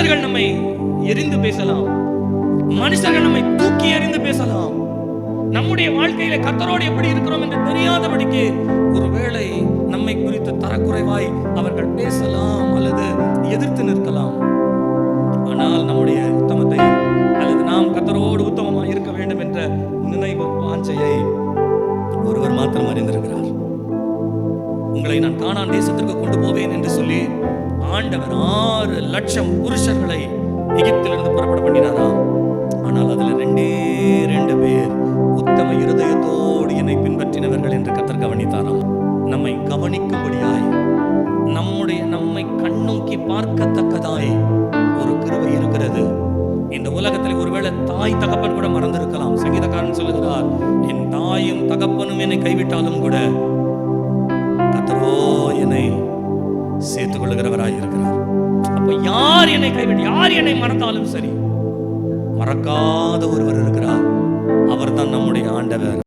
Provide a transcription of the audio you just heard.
மனுஷர்கள் நம்மை எரிந்து பேசலாம், மனுஷர்கள் நம்மை தூக்கி எறிந்து பேசலாம். நம்முடைய வாழ்க்கையில கர்த்தரோடு எப்படி இருக்கிறோம் என்று தெரியாதபடிக்கு ஒருவேளை நம்மை குறித்து தரக்குறைவாய் அவர்கள் பேசலாம் அல்லது எதிர்த்து நிற்கலாம். ஆனால் நம்முடைய உத்தமத்தை அல்லது நாம் கர்த்தரோடு உத்தமமாக இருக்க வேண்டும் என்ற நினைவு வாஞ்சையை ஒருவர் மாத்திரம் அறிந்திருக்கிறார். உங்களை நான் கானான் தேசத்திற்கு கொண்டு போவேன் என்று சொல்லி ஆண்டவர் 6 லட்சம் புருஷர்களை எகிப்திலிருந்து புறப்பட பண்ணினாரா. ஆனால் அதுல 2 பேர் உத்தம இருதயத்தோடு என்னை பின்பற்றினவர்கள் என்று கர்த்தர் கவனித்தாராம். நம்மை கவனிக்கும்படியாய், நம்மை கண்ணோக்கி பார்க்கத்தக்கதாய் ஒரு கிருபை இருக்கிறது. இந்த உலகத்தில் ஒருவேளை தாய் தகப்பன் கூட மறந்திருக்கலாம். சங்கீதக்காரன் சொல்லுகிறார், என் தாயும் தகப்பனும் என்னை கைவிட்டாலும் கூட கர்த்தரோ என்னை சேர்த்துக் கொள்ளுகிறவராய் இருக்கிறார். அப்ப யார் என்னை கைவிட்டு, யார் என்னை மறந்தாலும் சரி, மறக்காத ஒருவர் இருக்கிறார். அவர் தான் நம்முடைய ஆண்டவர்.